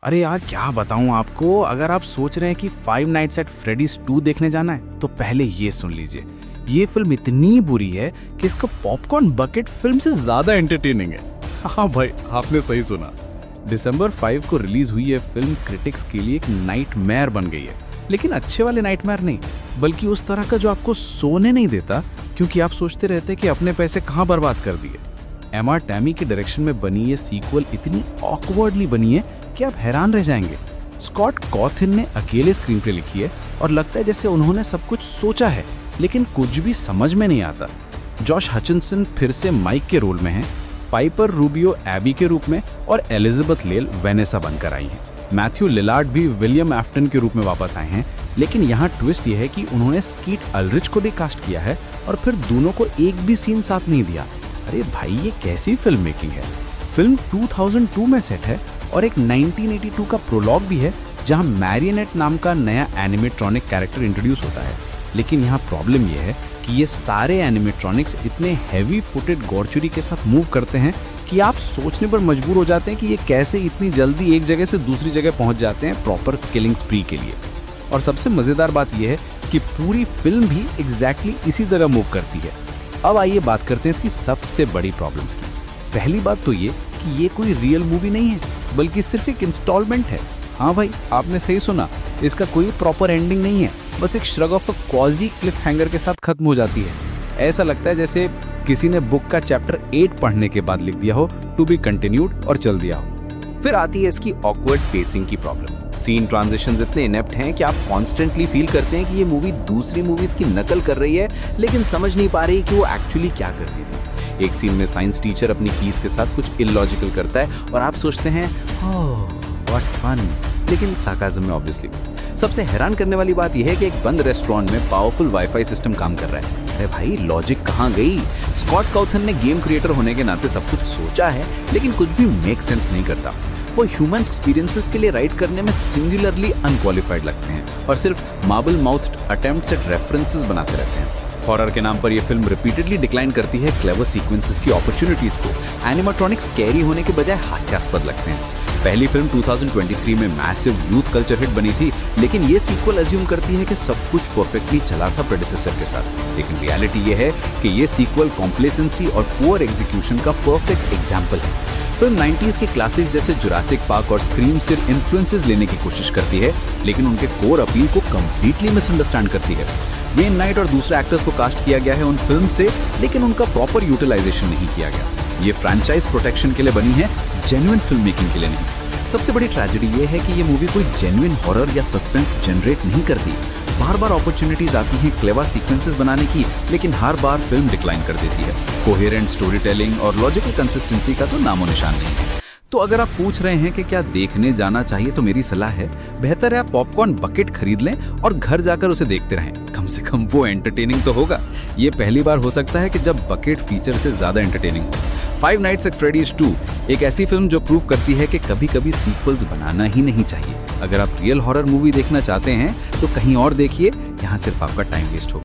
अरे यार क्या बताऊं आपको, अगर आप सोच रहे हैं कि फाइव नाइट्स एट फ्रेडीज 2 देखने जाना है तो पहले ये सुन लीजिए। ये फिल्म इतनी बुरी है कि इसका पॉपकॉर्न बकेट फिल्म से ज्यादा एंटरटेनिंग है। हाँ भाई, आपने सही सुना। दिसंबर 5 को रिलीज हुई ये फिल्म क्रिटिक्स के लिए एक नाइटमेयर बन गई है, लेकिन अच्छे वाले नाइटमेयर नहीं, बल्कि उस तरह का जो आपको सोने नहीं देता, क्योंकि आप सोचते रहते कि अपने पैसे कहाँ बर्बाद कर दिए। एमा टैमी के डायरेक्शन में बनी ये सीक्वल इतनी ऑकवर्डली बनी है कि आप हैरान रह जाएंगे। स्कॉट कॉथिन ने अकेले स्क्रीन प्ले लिखी है और लगता है जैसे उन्होंने सब कुछ सोचा है, लेकिन कुछ भी समझ में नहीं आता। जॉश हचिनसन फिर से माइक के रोल में हैं, पाइपर रूबियो एबी के रूप में और एलिजाबेथ लेल वेनेसा बनकर आई हैं। मैथ्यू लिलार्ड भी विलियम एफ्टन के रूप में वापस आए हैं, लेकिन यहाँ ट्विस्ट यह है कि उन्होंने स्कीट अल्ड्रिच को रिकास्ट किया है और फिर दोनों को एक भी सीन साथ नहीं दिया। अरे भाई, ये कैसी फिल्म मेकिंग है। फिल्म 2002 में सेट है और एक 1982 का प्रोलॉग भी है जहां मैरियनेट नाम का नया एनिमेट्रॉनिक कैरेक्टर इंट्रोड्यूस होता है। लेकिन यहाँ प्रॉब्लम यह है कि ये सारे एनिमेट्रॉनिक्स इतने हैवी फुटेड गौरचुरी के साथ मूव करते हैं कि आप सोचने पर मजबूर हो जाते हैं कि ये कैसे इतनी जल्दी एक जगह से दूसरी जगह पहुंच जाते हैं प्रॉपर किलिंग स्प्री के लिए। और सबसे मजेदार बात यह है कि पूरी फिल्म भी एग्जैक्टली इसी तरह मूव करती है। अब आइए बात करते हैं इसकी सबसे बड़ी प्रॉब्लम्स की। पहली बात तो ये कि ये कोई रियल मूवी नहीं है, बल्कि सिर्फ एक इंस्टॉलमेंट है। हाँ भाई, आपने सही सुना, इसका कोई प्रॉपर एंडिंग नहीं है, बस एक shrug of a quasi Cliff hanger के साथ खत्म हो जाती है। ऐसा लगता है जैसे किसी ने बुक का चैप्टर 8 पढ़ने के बाद लिख दिया हो, टू बी कंटिन्यूड, और चल दिया हो। फिर आती है इसकी ऑकवर्ड पेसिंग की प्रॉब्लम। सीन ट्रांजिशंस इतने इनेप्ट हैं कि आप कॉन्स्टेंटली फील करते हैं कि ये मूवी दूसरी मूवीज की नकल कर रही है, लेकिन समझ नहीं पा रही कि वो एक्चुअली क्या करती थी। एक सीन में साइंस टीचर अपनी कीज के साथ कुछ इलॉजिकल करता है और आप सोचते हैं ओह व्हाट फन, लेकिन सार्काज़म में ऑब्वियसली। सबसे हैरान करने वाली बात यह है कि एक बंद रेस्टोरेंट में पावरफुल वाईफाई सिस्टम काम कर रहा है। अरे भाई, लॉजिक कहाँ गई? स्कॉट कॉथिन ने गेम क्रिएटर होने के नाते सब कुछ सोचा है, लेकिन कुछ भी मेक सेंस नहीं करता। वो ह्यूमन एक्सपीरियंसेस के लिए राइट करने में सिंगुलरली अनक्वालिफाइड लगते हैं और सिर्फ मार्बल माउथ्ड अटेम्प्ट्स एट रेफरेंसेस बनाते रहते हैं। हॉरर के नाम पर यह फिल्म रिपीटेडली डिक्लाइन करती है क्लेवर सीक्वेंसेस की अपॉर्चुनिटीज को। एनिमेट्रॉनिक्स स्कैरी होने के बजाय हास्यास्पद लगते हैं। पहली फिल्म 2023 में मैसिव यूथ कल्चर हिट बनी थी, लेकिन ये सीक्वल अज्यूम करती है कि सब कुछ परफेक्टली चला था प्रेडेसेसर के साथ। लेकिन रियलिटी ये है कि ये सीक्वल कॉम्प्लेसेंसी और पुअर एग्जीक्यूशन का परफेक्ट एग्जाम्पल है। फिल्म 90s के क्लासिक्स जैसे जुरासिक पार्क और स्क्रीम से इन्फ्लुएंसेस लेने की कोशिश करती है, लेकिन उनके कोर अपील को कंप्लीटली मिसअंडरस्टैंड करती है। वेन नाइट और दूसरे एक्टर्स को कास्ट किया गया है उन फिल्म से, लेकिन उनका प्रॉपर यूटिलाइजेशन नहीं किया गया। ये फ्रैंचाइज प्रोटेक्शन के लिए बनी है, जेन्युइन फिल्म मेकिंग के लिए नहीं। सबसे बड़ी ट्रेजेडी ये है कि ये मूवी कोई जेन्युइन हॉरर या सस्पेंस जनरेट नहीं करती। बार बार अपॉर्चुनिटीज आती हैं क्लेवर सीक्वेंसेस बनाने की, लेकिन हर बार फिल्म डिक्लाइन कर देती है। कोहेरेंट स्टोरी टेलिंग और लॉजिकल कंसिस्टेंसी का तो नामो निशान नहीं है। तो अगर आप पूछ रहे हैं कि क्या देखने जाना चाहिए, तो मेरी सलाह है बेहतर है आप पॉपकॉर्न बकेट खरीद लें और घर जाकर उसे देखते रहें। कम से कम वो एंटरटेनिंग तो होगा। ये पहली बार हो सकता है कि जब बकेट फीचर से ज्यादा एंटरटेनिंग हो। फाइव नाइट्स एट फ्रेडीज 2 एक ऐसी फिल्म जो प्रूव करती है कि कभी कभी सीक्वल्स बनाना ही नहीं चाहिए। अगर आप रियल हॉरर मूवी देखना चाहते हैं तो कहीं और देखिए, यहाँ सिर्फ आपका टाइम वेस्ट होगा।